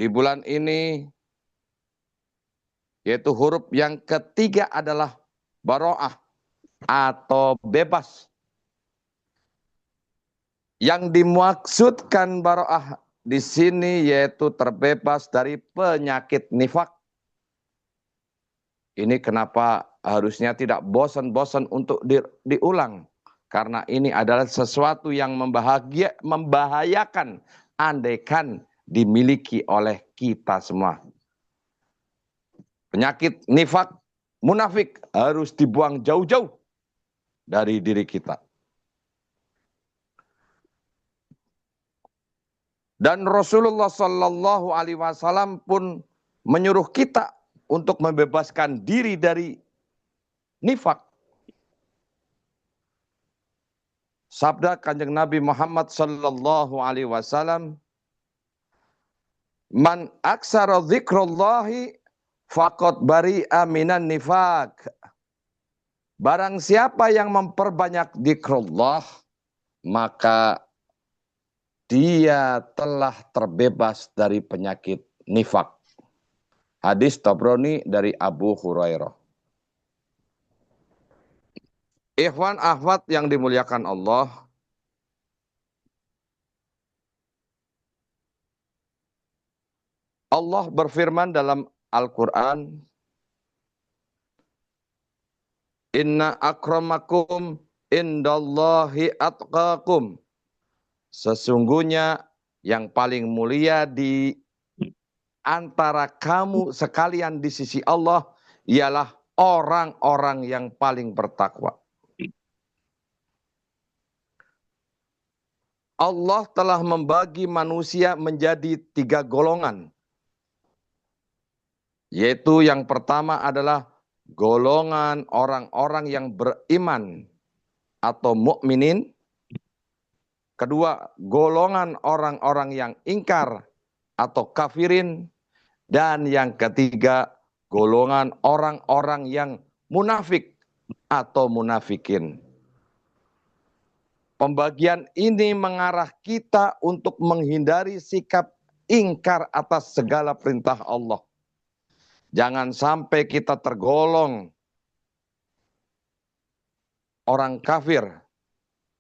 di bulan ini, yaitu huruf yang ketiga adalah baro'ah atau bebas. Yang dimaksudkan baro'ah di sini yaitu terbebas dari penyakit nifak. Ini kenapa harusnya tidak bosan-bosan untuk diulang. Karena ini adalah sesuatu yang membahayakan andaikan dimiliki oleh kita semua. Penyakit nifak, munafik harus dibuang jauh-jauh dari diri kita. Dan Rasulullah Shallallahu Alaihi Wasallam pun menyuruh kita untuk membebaskan diri dari nifak. Sabda Kanjeng Nabi Muhammad Shallallahu Alaihi Wasallam, "Man aksara dzikrullahi faqad bari'a minan nifaq." Barang siapa yang memperbanyak dzikrullah, maka dia telah terbebas dari penyakit nifak. Hadis Tabrani dari Abu Hurairah. Ikhwan akhwat yang dimuliakan Allah, Allah berfirman dalam Al-Quran, "Inna akramakum indallahi atqakum." Sesungguhnya yang paling mulia di antara kamu sekalian di sisi Allah ialah orang-orang yang paling bertakwa. Allah telah membagi manusia menjadi 3 golongan. Yaitu yang pertama adalah golongan orang-orang yang beriman atau mukminin. Kedua, golongan orang-orang yang ingkar atau kafirin. Dan yang ketiga, golongan orang-orang yang munafik atau munafikin. Pembagian ini mengarah kita untuk menghindari sikap ingkar atas segala perintah Allah. Jangan sampai kita tergolong orang kafir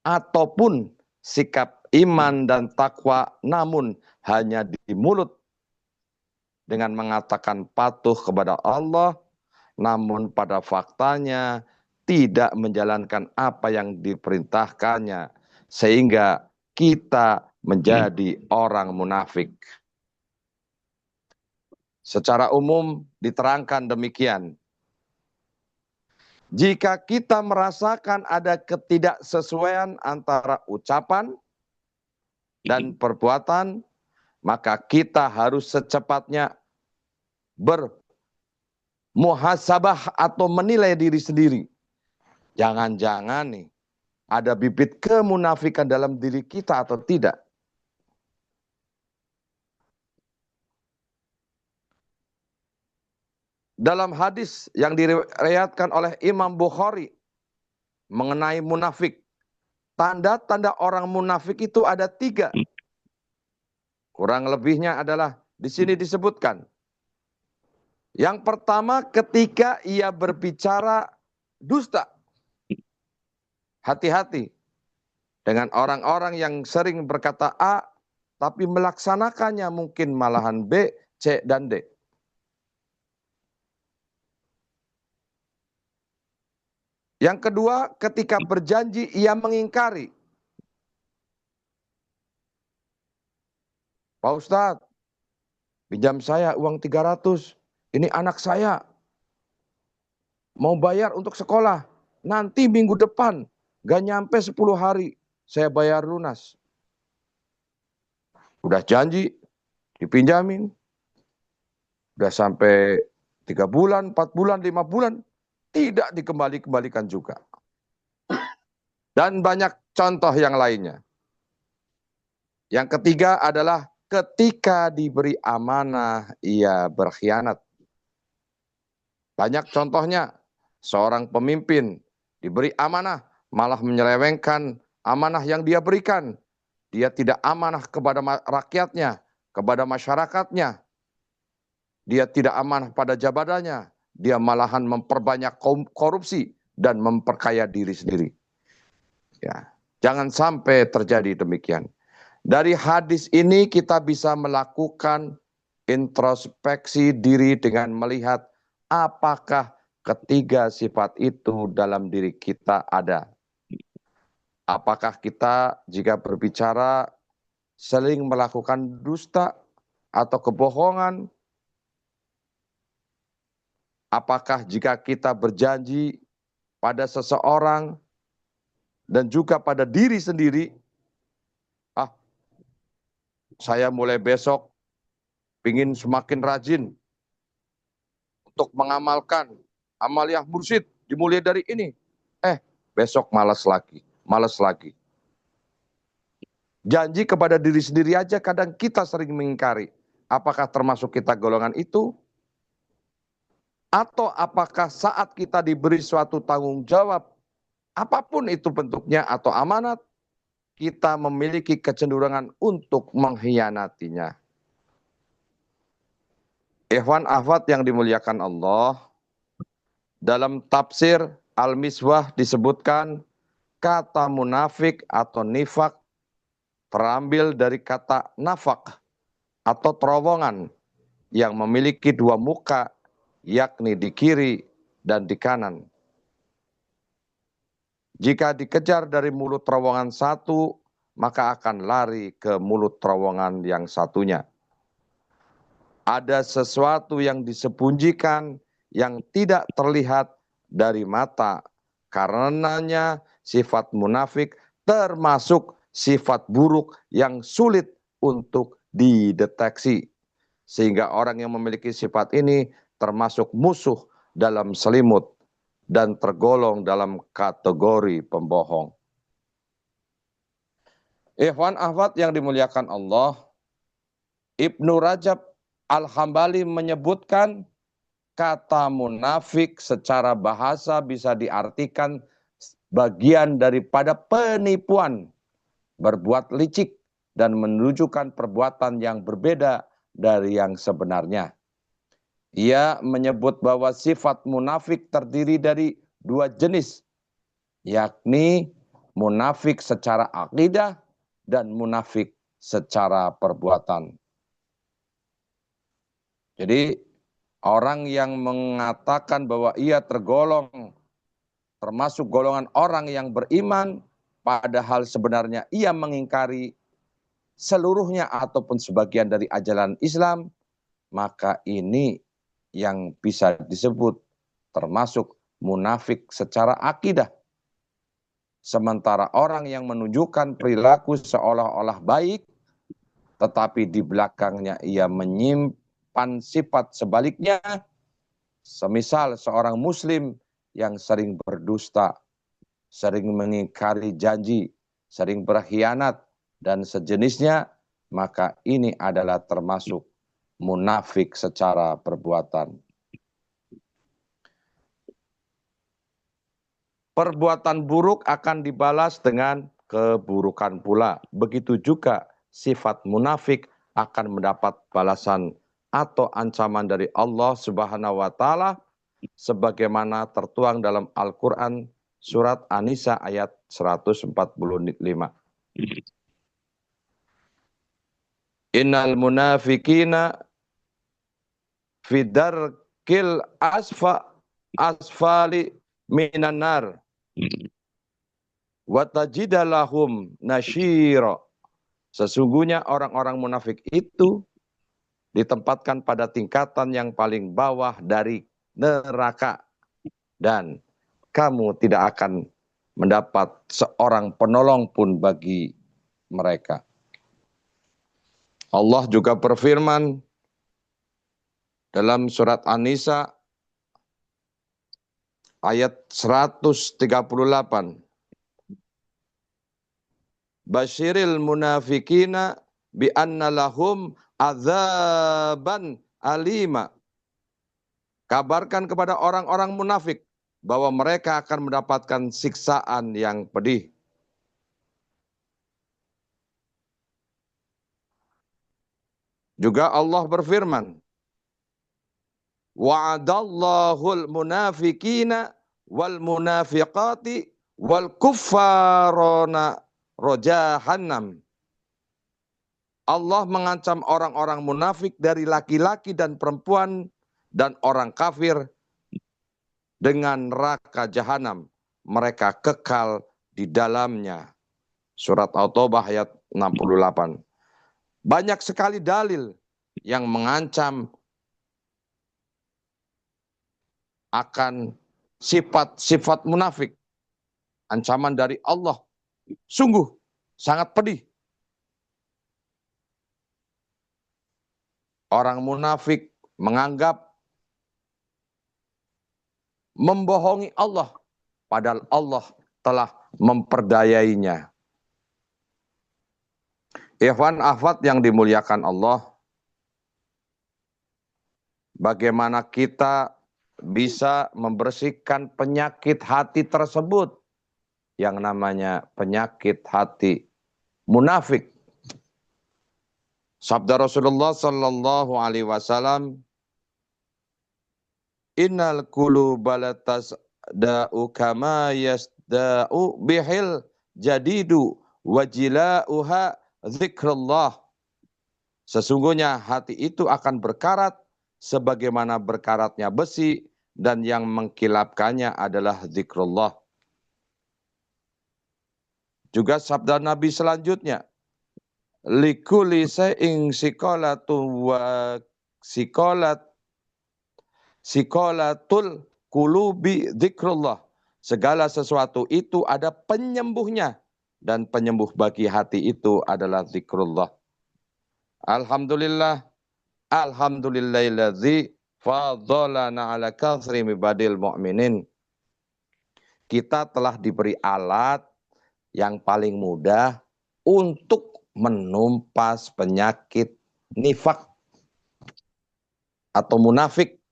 ataupun sikap iman dan takwa namun hanya di mulut dengan mengatakan patuh kepada Allah, namun pada faktanya tidak menjalankan apa yang diperintahkannya, sehingga kita menjadi orang munafik. Secara umum diterangkan demikian. Jika kita merasakan ada ketidaksesuaian antara ucapan dan perbuatan, maka kita harus secepatnya bermuhasabah atau menilai diri sendiri. Jangan-jangan nih ada bibit kemunafikan dalam diri kita atau tidak. Dalam hadis yang diriwayatkan oleh Imam Bukhari mengenai munafik, tanda-tanda orang munafik itu ada 3. Kurang lebihnya adalah di sini disebutkan. Yang pertama, ketika ia berbicara dusta. Hati-hati dengan orang-orang yang sering berkata A, tapi melaksanakannya mungkin malahan B, C, dan D. Yang kedua, ketika berjanji ia mengingkari. Pak Ustadz, pinjam saya uang 300. Ini anak saya mau bayar untuk sekolah. Nanti minggu depan, gak nyampe 10 hari, saya bayar lunas. Udah janji, dipinjamin. Udah sampai 3 bulan, 4 bulan, 5 bulan. Tidak dikembalikan juga. Dan banyak contoh yang lainnya. Yang ketiga adalah ketika diberi amanah, ia berkhianat. Banyak contohnya, seorang pemimpin diberi amanah, malah menyelewengkan amanah yang dia berikan. Dia tidak amanah kepada rakyatnya, kepada masyarakatnya. dia tidak amanah pada jabatannya, dia malahan memperbanyak korupsi dan memperkaya diri sendiri. Ya, jangan sampai terjadi demikian. Dari hadis ini kita bisa melakukan introspeksi diri dengan melihat apakah ketiga sifat itu dalam diri kita ada. Apakah kita jika berbicara sering melakukan dusta atau kebohongan? Apakah jika kita berjanji pada seseorang dan juga pada diri sendiri, saya mulai besok ingin semakin rajin untuk mengamalkan amaliyah mursyid, dimulai dari ini. Besok malas lagi, malas lagi. Janji kepada diri sendiri aja kadang kita sering mengingkari. Apakah termasuk kita golongan itu? Atau apakah saat kita diberi suatu tanggung jawab, apapun itu bentuknya atau amanat, kita memiliki kecenderungan untuk mengkhianatinya. Ikhwan akhwat yang dimuliakan Allah, dalam tafsir Al-Miswah disebutkan kata munafik atau nifak terambil dari kata nafak atau terowongan yang memiliki dua muka, yakni di kiri dan di kanan. Jika dikejar dari mulut terowongan satu, maka akan lari ke mulut terowongan yang satunya. Ada sesuatu yang disembunyikan yang tidak terlihat dari mata. Karenanya sifat munafik termasuk sifat buruk yang sulit untuk dideteksi. Sehingga orang yang memiliki sifat ini termasuk musuh dalam selimut dan tergolong dalam kategori pembohong. Ikhwan akhwat yang dimuliakan Allah, Ibnu Rajab Al-Hambali menyebutkan kata munafik secara bahasa bisa diartikan bagian daripada penipuan, berbuat licik dan menunjukkan perbuatan yang berbeda dari yang sebenarnya. Ia menyebut bahwa sifat munafik terdiri dari dua jenis, yakni munafik secara akidah dan munafik secara perbuatan. Jadi orang yang mengatakan bahwa ia termasuk golongan orang yang beriman, padahal sebenarnya ia mengingkari seluruhnya ataupun sebagian dari ajaran Islam, maka ini yang bisa disebut termasuk munafik secara akidah. Sementara orang yang menunjukkan perilaku seolah-olah baik, tetapi di belakangnya ia menyimpan sifat sebaliknya, semisal seorang muslim yang sering berdusta, sering mengingkari janji, sering berkhianat, dan sejenisnya, maka ini adalah termasuk munafik secara perbuatan. Perbuatan buruk akan dibalas dengan keburukan pula. Begitu juga sifat munafik akan mendapat balasan atau ancaman dari Allah Subhanahu wa taala sebagaimana tertuang dalam Al-Qur'an surat An-Nisa ayat 145. Innal munafikina fi darkil asfali minan nar wa tajidalahum nasyira. Sesungguhnya orang-orang munafik itu ditempatkan pada tingkatan yang paling bawah dari neraka, dan kamu tidak akan mendapat seorang penolong pun bagi mereka. Allah juga berfirman dalam surat An-Nisa ayat 138. Basyiril munafikina bi anna lahum azaban alima. Kabarkan kepada orang-orang munafik bahwa mereka akan mendapatkan siksaan yang pedih. Juga Allah berfirman wa'adallahul munafiqina wal munafiqati wal kuffarona rojahannam. Allah mengancam orang-orang munafik dari laki-laki dan perempuan dan orang kafir dengan neraka jahanam. Mereka kekal di dalamnya. Surat At-Taubah ayat 68. Banyak sekali dalil yang mengancam akan sifat-sifat munafik. Ancaman dari Allah sungguh sangat pedih. Orang munafik menganggap membohongi Allah, padahal Allah telah memperdayainya. Ikhwan akhwat yang dimuliakan Allah, bagaimana kita bisa membersihkan penyakit hati tersebut yang namanya penyakit hati munafik. Sabda Rasulullah sallallahu alaihi wasallam, innal quluba latasda'u kama yasda'u bihil jadidu wajila'uha zikrullah. Sesungguhnya hati itu akan berkarat sebagaimana berkaratnya besi dan yang mengkilapkannya adalah zikrullah. Juga sabda Nabi selanjutnya, likulli shay'in siqalatun wa siqalatul qulubi zikrullah. Segala sesuatu itu ada penyembuhnya dan penyembuh bagi hati itu adalah zikrullah. Alhamdulillah, alhamdulillahilladzi fadhalana ala katsri mibadil mu'minin. Kita telah diberi alat yang paling mudah untuk menumpas penyakit nifak atau munafik,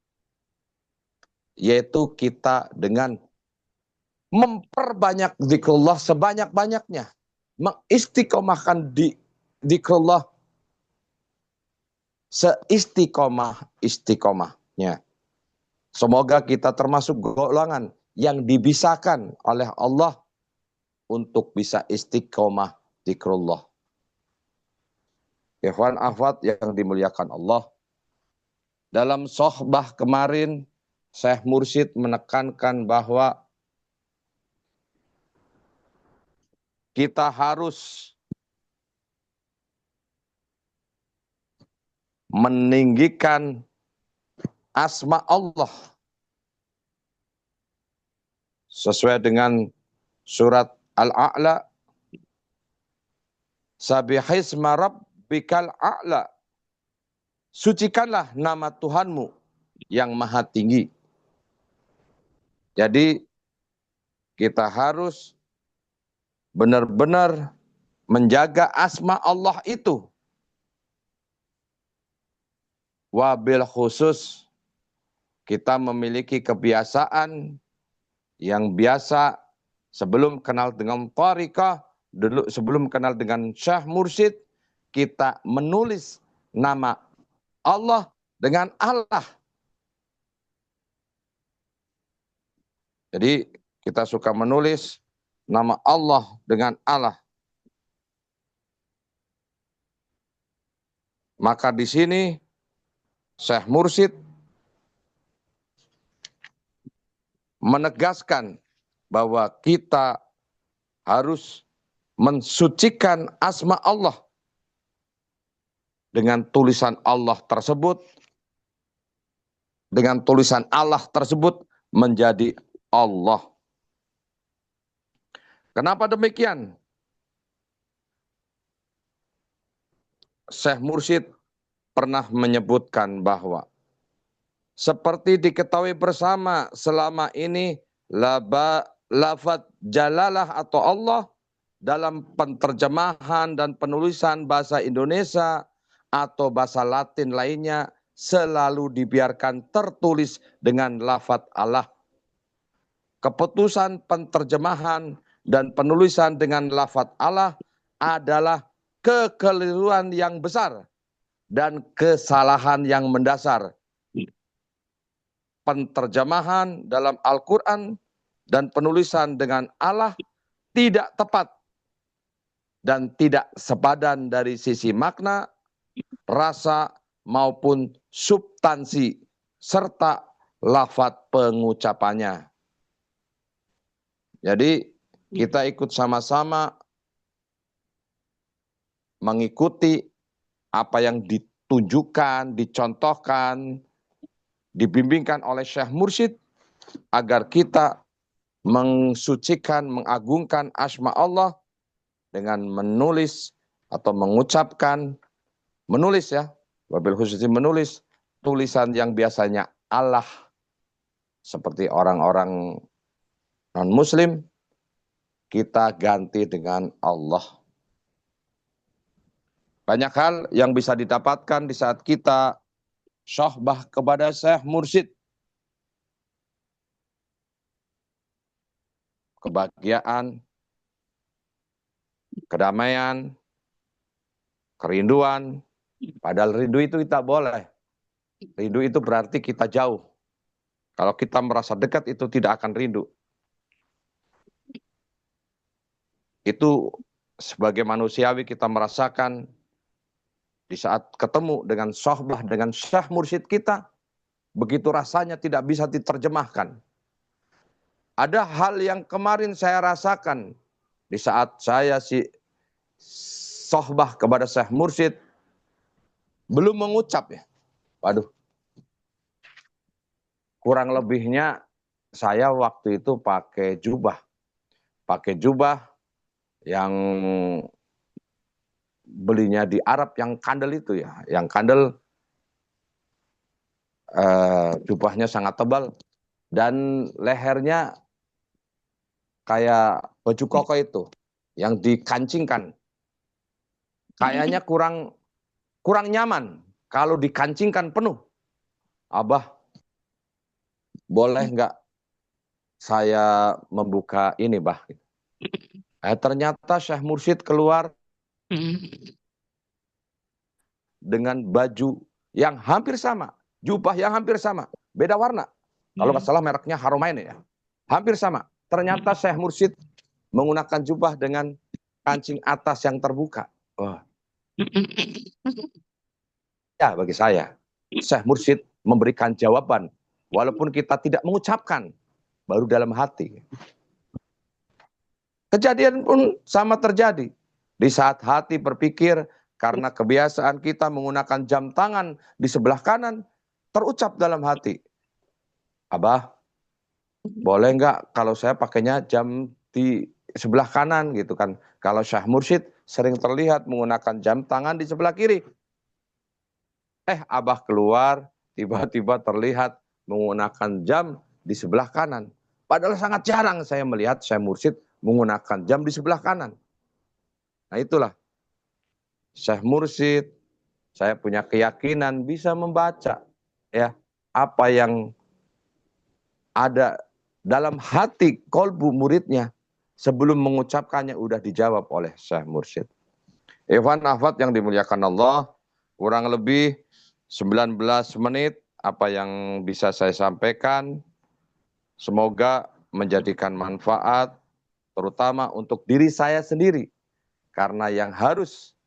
yaitu kita dengan memperbanyak zikrullah sebanyak-banyaknya, mengistiqomahkan di zikrullah seistiqomahnya. Semoga kita termasuk golongan yang dibisahkan oleh Allah untuk bisa istiqomah zikrullah. Ikhwan akhwat yang dimuliakan Allah, dalam sohbah kemarin Syekh Mursyid menekankan bahwa kita harus meninggikan asma Allah sesuai dengan surat Al-A'la, sabihisma rabbikal a'la, sucikanlah nama Tuhanmu yang maha tinggi. Jadi kita harus benar-benar menjaga asma Allah itu. Wabil khusus kita memiliki kebiasaan yang biasa sebelum kenal dengan tariqah, dulu sebelum kenal dengan Syekh Mursyid, kita menulis nama Allah dengan Allah. Jadi kita suka menulis nama Allah dengan Allah. Maka di sini Syekh Mursyid menegaskan bahwa kita harus mensucikan asma Allah dengan tulisan Allah tersebut, dengan tulisan Allah tersebut menjadi Allah. Kenapa demikian? Syekh Mursyid pernah menyebutkan bahwa seperti diketahui bersama selama ini lafaz jalalah atau Allah dalam penterjemahan dan penulisan bahasa Indonesia atau bahasa Latin lainnya selalu dibiarkan tertulis dengan lafaz Allah. Keputusan penterjemahan dan penulisan dengan lafaz Allah adalah kekeliruan yang besar dan kesalahan yang mendasar. penterjemahan dalam Al-Quran dan penulisan dengan Allah tidak tepat dan tidak sepadan dari sisi makna, rasa, maupun substansi, serta lafadz pengucapannya. Jadi kita ikut sama-sama mengikuti apa yang ditunjukkan, dicontohkan, dibimbingkan oleh Syekh Mursyid agar kita mensucikan, mengagungkan asma Allah dengan menulis atau mengucapkan, menulis ya, wabil khususi menulis tulisan yang biasanya Allah, seperti orang-orang non-muslim, kita ganti dengan Allah. Banyak hal yang bisa didapatkan di saat kita syahbah kepada Syekh Mursyid. Kebahagiaan, kedamaian, kerinduan. Padahal rindu itu tidak boleh. Rindu itu berarti kita jauh. Kalau kita merasa dekat itu tidak akan rindu. Itu sebagai manusiawi kita merasakan di saat ketemu dengan syahbah, dengan Syekh Mursyid kita, begitu rasanya tidak bisa diterjemahkan. Ada hal yang kemarin saya rasakan di saat saya syahbah kepada Syekh Mursyid, belum mengucap ya. Waduh. Kurang lebihnya saya waktu itu pakai jubah. Pakai jubah yang belinya di Arab yang kandel itu ya. Yang kandel jubahnya sangat tebal. Dan lehernya kayak baju koko itu. Yang dikancingkan. Kayaknya kurang nyaman. Kalau dikancingkan penuh. Abah, boleh nggak saya membuka ini, Bah? Ternyata Syekh Mursyid keluar dengan baju yang hampir sama, jubah yang hampir sama, beda warna. Kalau nggak salah mereknya Haramain ya, hampir sama. Ternyata Syekh Mursyid menggunakan jubah dengan kancing atas yang terbuka. Oh. Ya, bagi saya, Syekh Mursyid memberikan jawaban, walaupun kita tidak mengucapkan, baru dalam hati. Kejadian pun sama terjadi. Di saat hati berpikir, karena kebiasaan kita menggunakan jam tangan di sebelah kanan, terucap dalam hati. Abah, boleh nggak kalau saya pakainya jam di sebelah kanan gitu kan. Kalau Syekh Mursyid sering terlihat menggunakan jam tangan di sebelah kiri. Abah keluar, tiba-tiba terlihat menggunakan jam di sebelah kanan. Padahal sangat jarang saya melihat Syekh Mursyid menggunakan jam di sebelah kanan. Nah itulah, Syekh Mursyid, saya punya keyakinan bisa membaca ya apa yang ada dalam hati kolbu muridnya sebelum mengucapkannya udah dijawab oleh Syekh Mursyid. Ikhwan akhwat yang dimuliakan Allah, kurang lebih 19 menit apa yang bisa saya sampaikan. Semoga menjadikan manfaat terutama untuk diri saya sendiri. Karena yang harus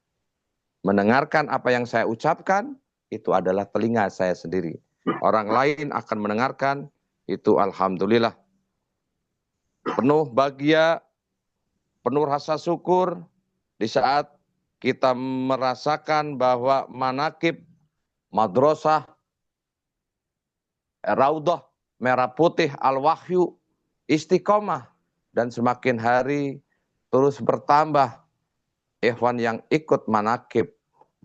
mendengarkan apa yang saya ucapkan itu adalah telinga saya sendiri. Orang lain akan mendengarkan itu alhamdulillah. Penuh bahagia, penuh rasa syukur di saat kita merasakan bahwa manaqib madrasah Raudhah Merah Putih Al-Wahyu istiqomah dan semakin hari terus bertambah ikhwan yang ikut manaqib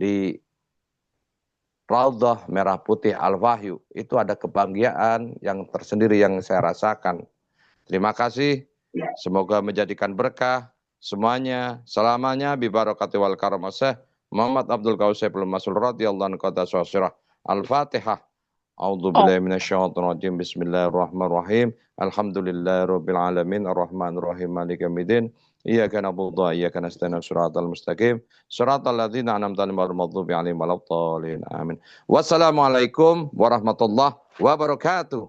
di Raudhah Merah Putih Al-Wahyu. Itu ada kebahagiaan yang tersendiri yang saya rasakan. Terima kasih. Semoga menjadikan berkah semuanya selamanya bi barakati wal karamah Syekh Muhammad Abdul Qausai belum Masul radhiyallahu anhu. Al-Fatihah. A'udzu billahi minasyaitonir rajim. Bismillahirrahmanirrahim. Alhamdulillahirabbil alamin arrahmanir rahim maliki yaumiddin. Iyyaka na'budu wa iyyaka nasta'in shiratal mustaqim. Shiratal ladzina an'amta 'alaihim ghairil maghdubi 'alaihim waladdallin. Amin. Wassalamualaikum warahmatullahi wabarakatuh.